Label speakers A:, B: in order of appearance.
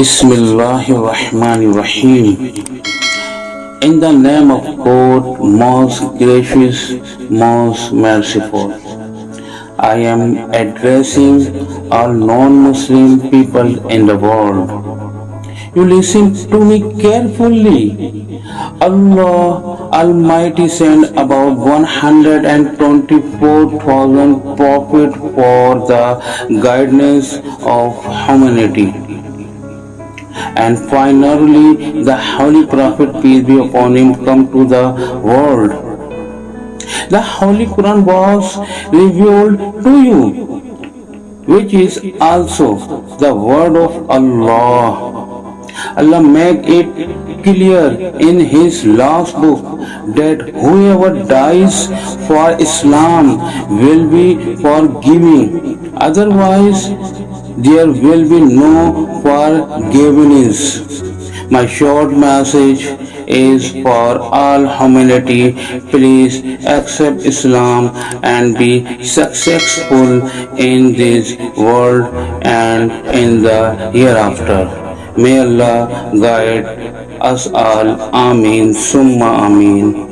A: Bismillahir Rahim. In the name of God, most gracious, most merciful. I am addressing all non-Muslim people in the world. You listen to me carefully. Allah Almighty sent about 124,000 prophets for the guidance of humanity. And finally, the Holy Prophet, peace be upon him, come to the world. The Holy Quran was revealed to you, which is also the word of Allah. Allah make it clear in His last book that whoever dies for Islam will be forgiven. Otherwise, there will be no forgiveness. My short message is for all humanity. Please accept Islam and be successful in this world and in the hereafter. May Allah guide us all. Ameen. Summa Ameen.